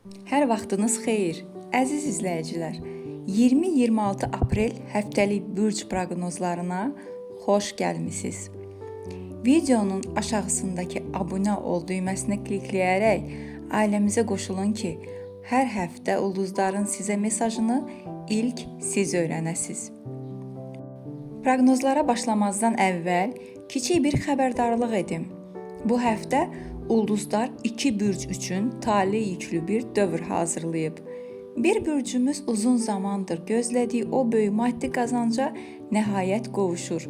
Hər vaxtınız xeyir, əziz izləyicilər. 20-26 aprel həftəlik bürc proqnozlarına xoş gəlmisiniz. Videonun aşağısındakı abunə ol düyməsinə klikləyərək ailəmizə qoşulun ki, hər həftə ulduzların sizə mesajını ilk siz öyrənəsiniz. Proqnozlara başlamazdan əvvəl kiçik bir xəbərdarlıq edim. Bu həftə ulduzlar 2 bürc üçün taley yüklü bir dövr hazırlayıb. Bir bürcümüz uzun zamandır gözlədiyi o böyük maddi qazanca nəhayət qovuşur.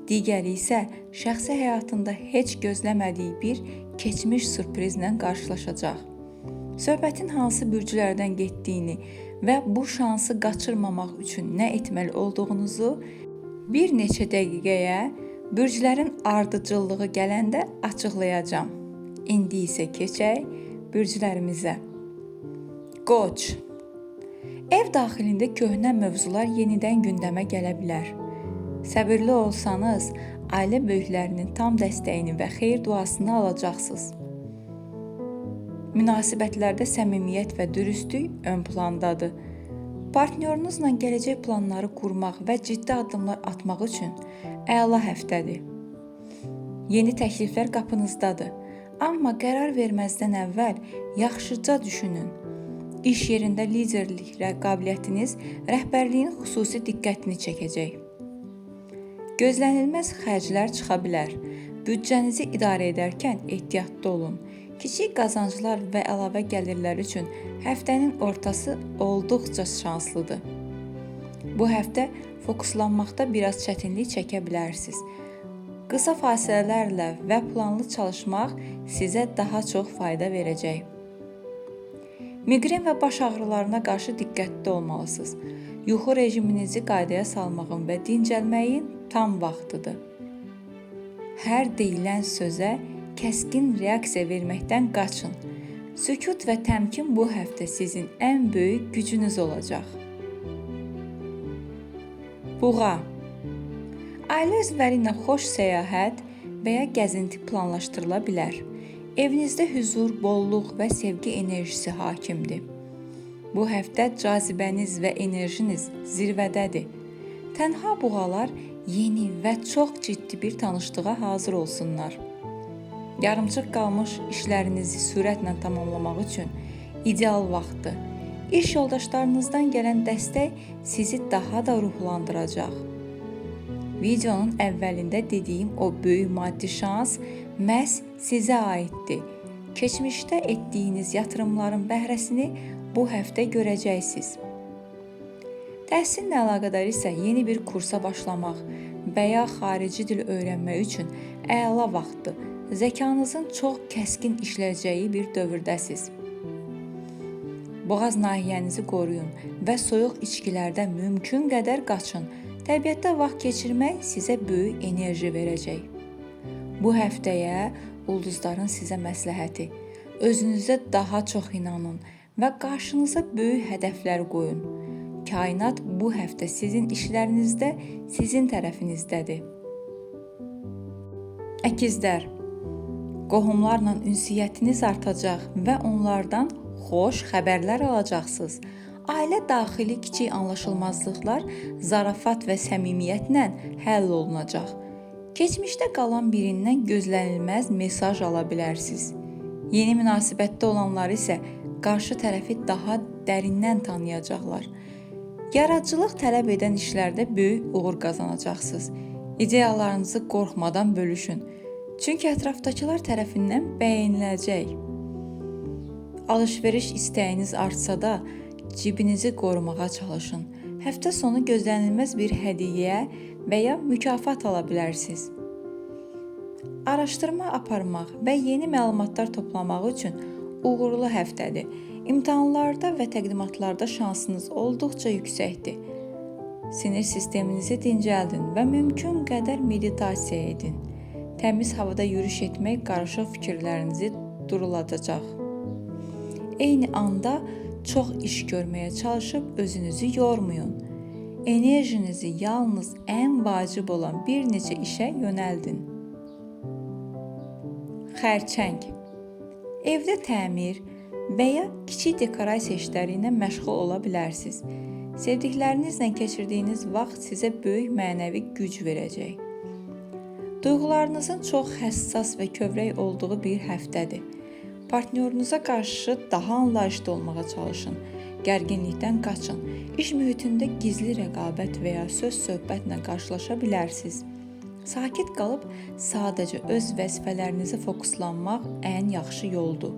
Digəri isə şəxsi həyatında heç gözləmədiyi bir keçmiş sürprizlə qarşılaşacaq. Söhbətin hansı bürclərdən getdiyini və bu şansı qaçırmamaq üçün nə etməli olduğunuzu bir neçə dəqiqəyə bürclərin ardıcıllığı gələndə açıqlayacağam. İndi isə keçək bürclərimizə. Qoç. Ev daxilində köhnə mövzular yenidən gündəmə gələ bilər. Səbirli olsanız, ailə böyüklərinin tam dəstəyini və xeyir duasını alacaqsınız. Münasibətlərdə səmimiyyət və dürüstlük ön plandadır. Partnyorunuzla gələcək planları qurmaq və ciddi addımlar atmaq üçün əla həftədir. Yeni təkliflər qapınızdadır. Amma qərar verməzdən əvvəl yaxşıca düşünün. İş yerində liderlik qabiliyyətiniz rəhbərliyin xüsusi diqqətini çəkəcək. Gözlənilməz xərclər çıxa bilər. Büdcənizi idarə edərkən ehtiyatlı olun. Kiçik qazanclar və əlavə gəlirlər üçün həftənin ortası olduqca şanslıdır. Bu həftə fokuslanmaqda biraz çətinlik çəkə bilərsiniz. Qısa fasilələrlə və planlı çalışmaq sizə daha çox fayda verəcək. Miqren və baş ağrılarına qarşı diqqətli olmalısınız. Yuxu rejiminizi qaydaya salmağın və dincəlməyin tam vaxtıdır. Hər deyilən sözə kəskin reaksiya verməkdən qaçın. Sükut və təmkin bu həftə sizin ən böyük gücünüz olacaq. Buğa. Ailə üzvləri ilə xoş səyahət və ya gəzinti planlaşdırıla bilər. Evinizdə hüzur, bolluq və sevgi enerjisi hakimdir. Bu həftə cazibəniz və enerjiniz zirvədədir. Tənha buğalar yeni və çox ciddi bir tanışlığa hazır olsunlar. Yarımçıq qalmış işlərinizi sürətlə tamamlamaq üçün ideal vaxtdır. İş yoldaşlarınızdan gələn dəstək sizi daha da ruhlandıracaq. Videonun əvvəlində dediyim o böyük maddi şans məhz sizə aiddir. Keçmişdə etdiyiniz yatırımların bəhrəsini bu həftə görəcəksiniz. Təhsillə əlaqədar isə yeni bir kursa başlamaq və ya xarici dil öyrənmək üçün əla vaxtdır. Zəkanızın çox kəskin işləyəcəyi bir dövrdəsiz. Boğaz nahiyənizi qoruyun və soyuq içkilərdən mümkün qədər qaçın. Təbiətdə vaxt keçirmək sizə böyük enerji verəcək. Bu həftəyə ulduzların sizə məsləhəti. Özünüzə daha çox inanın və qarşınıza böyük hədəflər qoyun. Kainat bu həftə sizin işlərinizdə sizin tərəfinizdədir. Əkizlər. Qohumlarla ünsiyyətiniz artacaq və onlardan xoş xəbərlər alacaqsınız. Ailə daxili kiçik anlaşılmazlıqlar zarafat və səmimiyyətlə həll olunacaq. Keçmişdə qalan birindən gözlənilməz mesaj ala bilərsiniz. Yeni münasibətdə olanlar isə qarşı tərəfi daha dərindən tanıyacaqlar. Yaradıcılıq tələb edən işlərdə böyük uğur qazanacaqsınız. İdeyalarınızı qorxmadan bölüşün. Çünki ətrafdakılar tərəfindən bəyəniləcək. Alış-veriş istəyiniz artsa da cibinizi qorumağa çalışın. Həftə sonu gözlənilməz bir hədiyyə və ya mükafat ala bilərsiniz. Araşdırma aparmaq və yeni məlumatlar toplamaq üçün uğurlu həftədir. İmtahanlarda və təqdimatlarda şansınız olduqca yüksəkdir. Sinir sisteminizi dincəldin və mümkün qədər meditasiya edin. Təmiz havada yürüyüş etmək qarışıq fikirlərinizi duruladacaq. Eyni anda çox iş görməyə çalışıb özünüzü yormayın. Enerjinizi yalnız ən vacib olan bir neçə işə yönəldin. Xərçəng. Evdə təmir və ya kiçik dekorasiya işləri ilə məşğul ola bilərsiniz. Sevdiklərinizlə keçirdiyiniz vaxt sizə böyük mənəvi güc verəcək. Duyğularınızın çox həssas və kövrək olduğu bir həftədir. Partnyorunuza qarşı daha anlayışlı olmağa çalışın. Gərginlikdən qaçın. İş mühitində gizli rəqabət və ya söz-söhbətlə qarşılaşa bilərsiniz. Sakit qalıb sadəcə öz vəzifələrinizi fokuslanmaq ən yaxşı yoldur.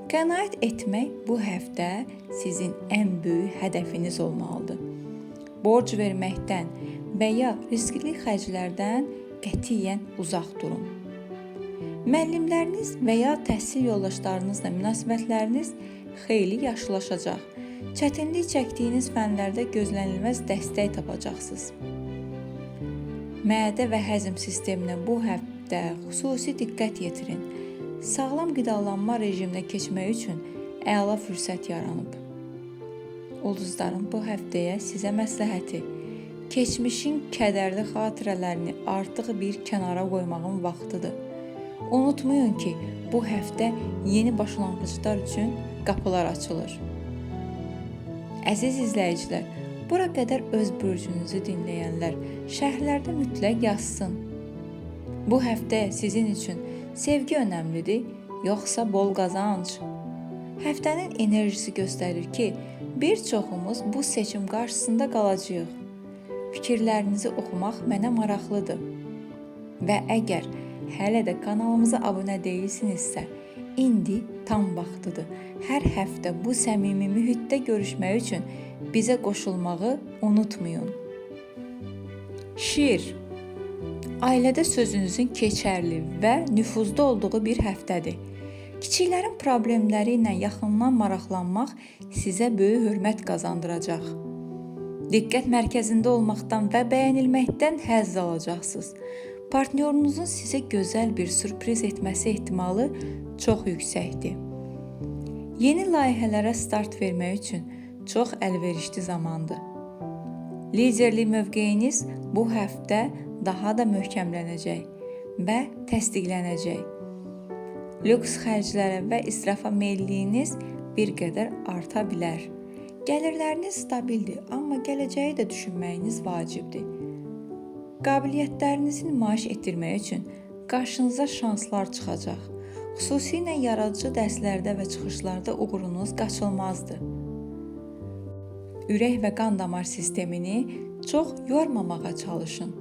Qənaət etmək bu həftə sizin ən böyük hədəfiniz olmalıdır. Borc verməkdən və ya riskli xərclərdən qətiyyən uzaq durun. Müəllimləriniz və ya təhsil yoldaşlarınızla münasibətləriniz xeyli yaxşılaşacaq. Çətinlik çəkdiyiniz fənlərdə gözlənilməz dəstək tapacaqsınız. Mədə və həzm sisteminə bu həftə xüsusi diqqət yetirin. Sağlam qidalanma rejiminə keçmək üçün əla fürsət yaranıb. Ulduzların bu həftəyə sizə məsləhəti: keçmişin kədərli xatirələrini artıq bir kənara qoymağın vaxtıdır. Unutmayın ki, bu həftə yeni başlanğıclar üçün qapılar açılır. Əziz izləyicilər, bura qədər öz bürcünüzü dinləyənlər şərhlərdə mütləq yazsın. Bu həftə sizin üçün sevgi önəmlidir, yoxsa bol qazanc? Həftənin enerjisi göstərir ki, bir çoxumuz bu seçim qarşısında qalacağıq. Fikirlərinizi oxumaq mənə maraqlıdır. Və əgər hələ də kanalımıza abunə deyilsinizsə, indi tam vaxtıdır. Hər həftə bu səmimi mühitdə görüşmək üçün bizə qoşulmağı unutmayın. Şiir. Ailədə sözünüzün keçərli və nüfuzda olduğu bir həftədir. Kiçiklərin problemləri ilə yaxından maraqlanmaq sizə böyük hörmət qazandıracaq. Diqqət mərkəzində olmaqdan və bəyənilməkdən həzz alacaqsınız. Partnyorunuzun sizə gözəl bir sürpriz etməsi ehtimalı çox yüksəkdir. Yeni layihələrə start vermək üçün çox əlverişli zamandır. Liderlik mövqeyiniz bu həftə daha da möhkəmlənəcək və təsdiqlənəcək. Lüks xərclərə və israfa meylliyiniz bir qədər arta bilər. Gəlirləriniz stabildir, amma gələcəyi də düşünməyiniz vacibdir. Qabiliyyətlərinizi nümayiş etdirmək üçün qarşınıza şanslar çıxacaq. Xüsusilə yaradıcı dərslərdə və çıxışlarda uğurunuz qaçılmazdır. Ürək və qan damar sistemini çox yormamağa çalışın.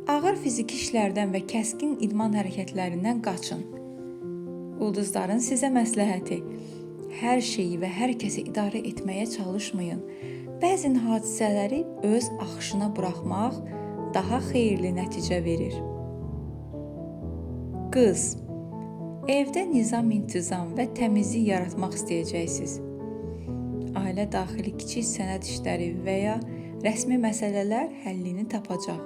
Ağır fiziki işlərdən və kəskin idman hərəkətlərindən qaçın. Ulduzların sizə məsləhəti: hər şeyi və hər kəsi idarə etməyə çalışmayın. Bəzən hadisələri öz axışına buraxmaq daha xeyirli nəticə verir. Qız. Evdə nizam-intizam və təmizlik yaratmaq istəyəcəksiniz. Ailə daxili kiçik sənəd işləri və ya rəsmi məsələlər həllini tapacaq.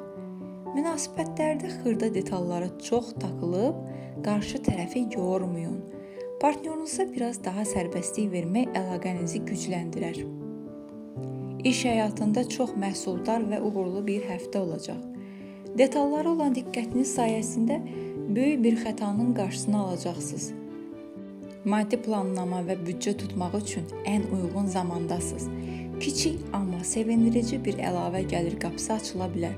Münasibətlərdə xırda detallara çox takılıb, qarşı tərəfi yormayın. Partnyorunuza biraz daha sərbəstlik vermək əlaqənizi gücləndirər. İş həyatında çox məhsuldar və uğurlu bir həftə olacaq. Detallara olan diqqətiniz sayəsində böyük bir xətanın qarşısını alacaqsınız. Maddi planlama və büdcə tutmaq üçün ən uyğun zamandasınız. Kiçik, amma sevindirici bir əlavə gəlir qapısı açıla bilər.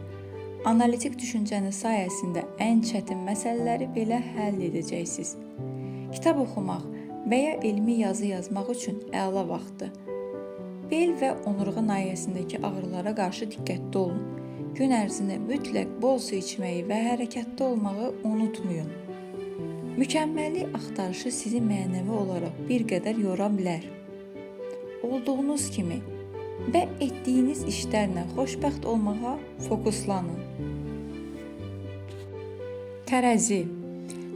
Analitik düşüncəniz sayəsində ən çətin məsələləri belə həll edəcəksiniz. Kitab oxumaq və ya elmi yazı yazmaq üçün əla vaxtdır. Bel və onurğa nahiyəsindəki ağrılara qarşı diqqətli olun. Gün ərzində mütləq bol su içməyi və hərəkətdə olmağı unutmayın. Mükəmməllik axtarışı sizi mənəvi olaraq bir qədər yora bilər. Olduğunuz kimi və etdiyiniz işlərlə xoşbəxt olmağa fokuslanın. Tərəzi.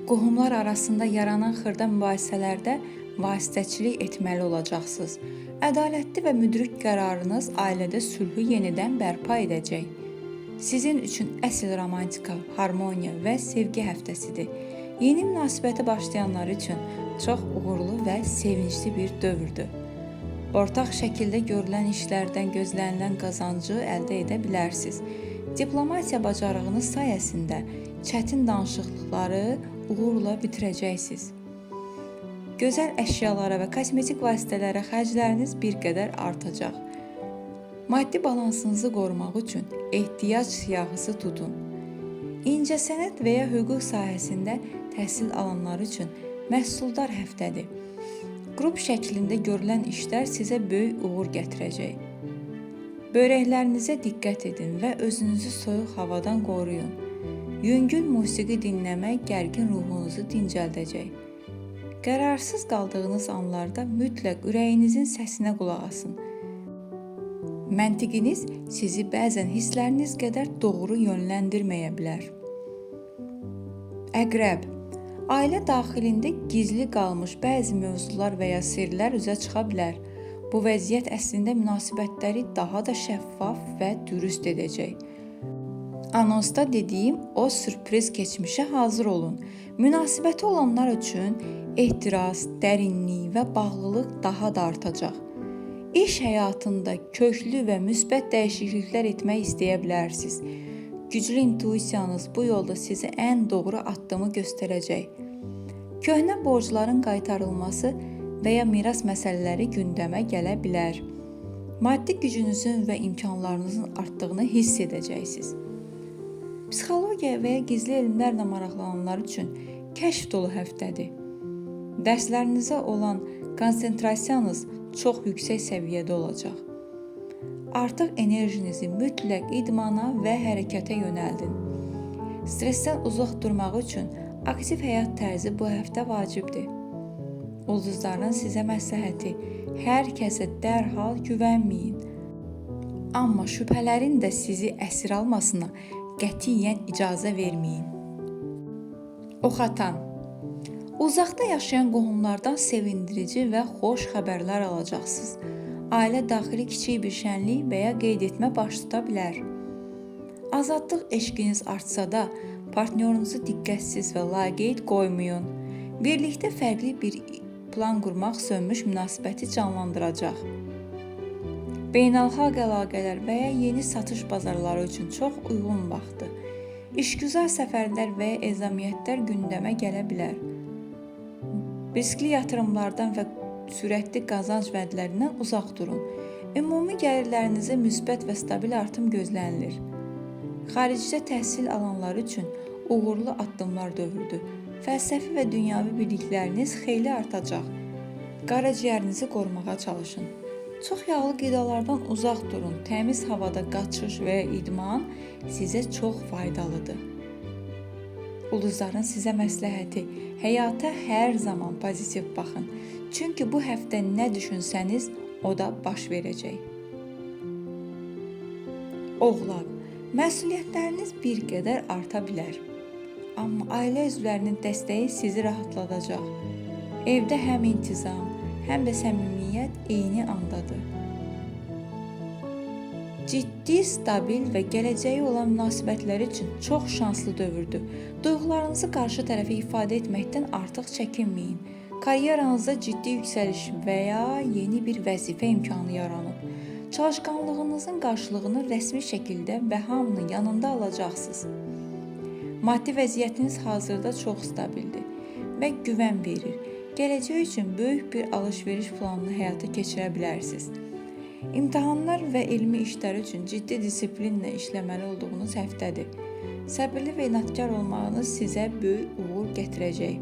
Qohumlar arasında yaranan xırda mübahisələrdə vasitəçilik etməli olacaqsınız. Ədalətli və müdrik qərarınız ailədə sülhü yenidən bərpa edəcək. Sizin üçün əsl romantika, harmoniya və sevgi həftəsidir. Yeni münasibətə başlayanlar üçün çox uğurlu və sevincli bir dövrdür. Ortaq şəkildə görülən işlərdən gözlənilən qazancı əldə edə bilərsiniz. Diplomatiya bacarığınız sayəsində çətin danışıqlıqları uğurla bitirəcəksiniz. Gözəl əşyalara və kosmetik vasitələrə xərcləriniz bir qədər artacaq. Maddi balansınızı qorumaq üçün ehtiyac siyahısı tutun. İncəsənət və ya hüquq sahəsində təhsil alanlar üçün məhsuldar həftədir. Qrup şəklində görülən işlər sizə böyük uğur gətirəcək. Börəklərinizə diqqət edin və özünüzü soyuq havadan qoruyun. Yüngül musiqi dinləmək gərgin ruhunuzu dincəldəcək. Qərarsız qaldığınız anlarda mütləq ürəyinizin səsinə qulaq asın. Məntiqiniz sizi bəzən hissləriniz qədər doğru yönləndirməyə bilər. Əqrəb, ailə daxilində gizli qalmış bəzi mövzular və ya sirlər üzə çıxa bilər. Bu vəziyyət əslində münasibətləri daha da şəffaf və dürüst edəcək. Anonsda dediyim o sürpriz keçmişə hazır olun. Münasibəti olanlar üçün ehtiras, dərinlik və bağlılıq daha da artacaq. İş həyatında köklü və müsbət dəyişikliklər etmək istəyə bilərsiniz. Güclü intuisiyanız bu yolda sizə ən doğru addımı göstərəcək. Köhnə borcların qaytarılması və ya miras məsələləri gündəmə gələ bilər. Maddi gücünüzün və imkanlarınızın artdığını hiss edəcəksiniz. Psixologiya və ya gizli elmlərlə maraqlananlar üçün kəşf dolu həftədir. Dərslərinizə olan konsentrasiyanız çox yüksək səviyyədə olacaq. Artıq enerjinizi mütləq idmana və hərəkətə yönəldin. Stressdən uzaq durmaq üçün aktiv həyat tərzi bu həftə vacibdir. Ulduzların sizə məsləhəti: hər kəsə dərhal güvənməyin. Amma şübhələrin də sizi əsir almasına qətiyyən icazə verməyin. Oxatan, uzaqda yaşayan qohumlardan sevindirici və xoş xəbərlər alacaqsınız. Ailə daxili kiçik bir şənlik və ya qeyd etmə baş tuta bilər. Azadlıq eşqiniz artsa da, partnyorunuzu diqqətsiz və laqeyd qoymayın. Birlikdə fərqli bir plan qurmaq sönmüş münasibəti canlandıracaq. Beynəlxalq əlaqələr və ya yeni satış bazarları üçün çox uyğun vaxtdır. İşgüzar səfərlər və ya ezamiyyətlər gündəmə gələ bilər. Riskli yatırımlardan və sürətli qazanc vədlərindən uzaq durun. Ümumi gəlirlərinizə müsbət və stabil artım gözlənilir. Xaricdə təhsil alanlar üçün uğurlu addımlar dövrüdür. Fəlsəfi və dünyavi bilikləriniz xeyli artacaq. Qaraciyərinizi qorumağa çalışın. Çox yağlı qidalardan uzaq durun. Təmiz havada qaçış və ya idman sizə çox faydalıdır. Ulduzların sizə məsləhəti: həyata hər zaman pozitiv baxın. Çünki bu həftə nə düşünsəniz, o da baş verəcək. Oğlaq, məsuliyyətləriniz bir qədər arta bilər. Amma ailə üzvlərinin dəstəyi sizi rahatladacaq. Evdə həm intizam, həm də səmimiyyət eyni andadır. Ciddi, stabil və gələcəyi olan münasibətlər üçün çox şanslı dövrdür. Duyğularınızı qarşı tərəfə ifadə etməkdən artıq çəkinməyin. Karyeranızda ciddi yüksəliş və ya yeni bir vəzifə imkanı yaranıb. Çalışqanlığınızın qarşılığını rəsmi şəkildə və hamının yanında alacaqsınız. Maddi vəziyyətiniz hazırda çox stabildir və güvən verir. Gələcək üçün böyük bir alış-veriş planını həyata keçirə bilərsiniz. İmtahanlar və elmi işlər üçün ciddi disiplinlə işləməli olduğunuz həftədir. Səbirli və inadkar olmağınız sizə böyük uğur gətirəcək.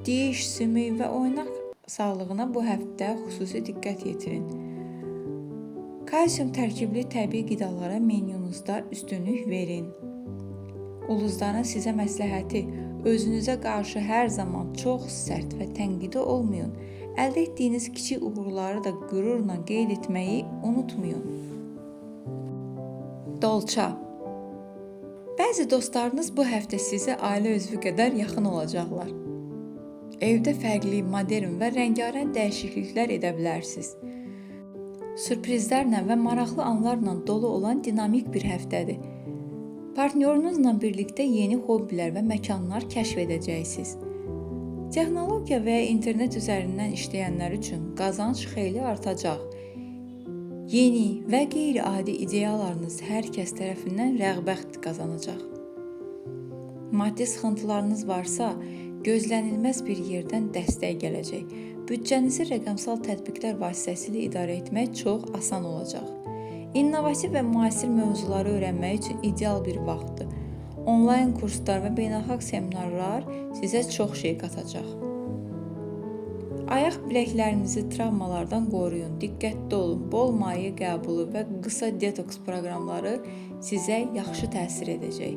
Diş, sümük və oynaq sağlığına bu həftə xüsusi diqqət yetirin. Kalsium tərkibli təbii qidalara menyunuzda üstünlük verin. Ulduzların sizə məsləhəti: özünüzə qarşı hər zaman çox sərt və tənqidi olmayın. Əldə etdiyiniz kiçik uğurları da qürurla qeyd etməyi unutmayın. Dolça, bəzi dostlarınız bu həftə sizə ailə üzvü qədər yaxın olacaqlar. Evdə fərqli, modern və rəngarəng dəyişikliklər edə bilərsiniz. Sürprizlərlə və maraqlı anlarla dolu olan dinamik bir həftədir. Partnyorunuzla birlikdə yeni hobbilər və məkanlar kəşf edəcəksiniz. Texnologiya və ya internet üzərindən işləyənlər üçün qazanc xeyli artacaq. Yeni və qeyri-adi ideyalarınız hər kəs tərəfindən rəğbət qazanacaq. Maddi sıxıntılarınız varsa, gözlənilməz bir yerdən dəstək gələcək. Büdcənizi rəqəmsal tətbiqlər vasitəsilə idarə etmək çox asan olacaq. İnnovativ və müasir mövzuları öyrənmək üçün ideal bir vaxtdır. Onlayn kurslar və beynəlxalq seminarlar sizə çox şey qatacaq. Ayaq biləklərinizi travmalardan qoruyun, diqqətli olun. Bol maye qəbulu və qısa detoks proqramları sizə yaxşı təsir edəcək.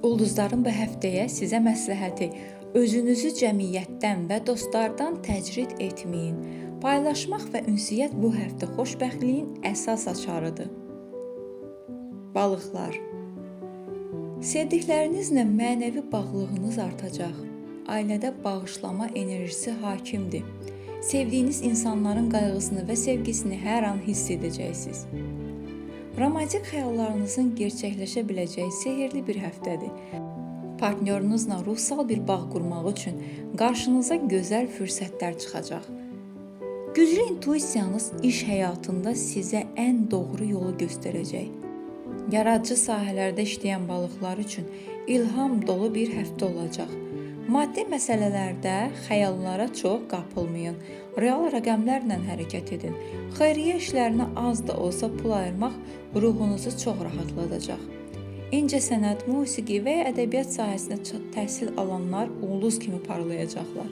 Ulduzların bu həftəyə sizə məsləhəti: özünüzü cəmiyyətdən və dostlardan təcrid etməyin. Paylaşmaq və ünsiyyət bu həftə xoşbəxtliyin əsas açarıdır. Balıqlar. Sevdiklərinizlə mənəvi bağlılığınız artacaq. Ailədə bağışlama enerjisi hakimdir. Sevdiyiniz insanların qayğısını və sevgisini hər an hiss edəcəksiniz. Romantik xəyallarınızın gerçəkləşə biləcəyi sehirli bir həftədir. Partnyorunuzla ruhsal bir bağ qurmaq üçün qarşınıza gözəl fürsətlər çıxacaq. Güclü intuisiyanız iş həyatında sizə ən doğru yolu göstərəcək. Yaradıcı sahələrdə işləyən balıqlar üçün ilham dolu bir həftə olacaq. Maddi məsələlərdə xəyallara çox qapılmayın. Real rəqəmlərlə hərəkət edin. Xeyriyyə işlərinə az da olsa pul ayırmaq ruhunuzu çox rahatladacaq. İncəsənət, musiqi və ya ədəbiyyat sahəsində təhsil alanlar ulduz kimi parlayacaqlar.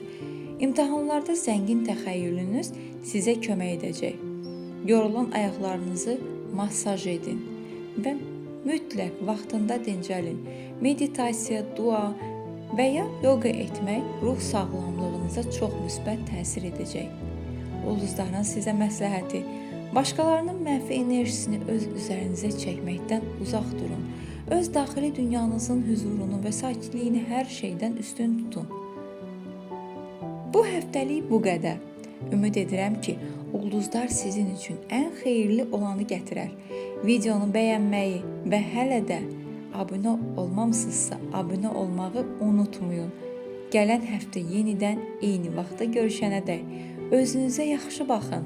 İmtahanlarda zəngin təxəyyülünüz sizə kömək edəcək. Yorulan ayaqlarınızı masaj edin və mütləq vaxtında dincəlin. Meditasiya, dua və ya yoga etmək ruh sağlamlığınıza çox müsbət təsir edəcək. Ulduzların sizə məsləhəti: başqalarının mənfi enerjisini öz üzərinizə çəkməkdən uzaq durun. Öz daxili dünyanızın huzurunu və sakitliyini hər şeydən üstün tutun. Bu həftəlik bu qədər. Ümid edirəm ki, ulduzlar sizin üçün ən xeyirli olanı gətirər. Videonu bəyənməyi və hələ də abunə olmamısınızsa, abunə olmağı unutmayın. Gələn həftə yenidən eyni vaxtda görüşənədək özünüzə yaxşı baxın.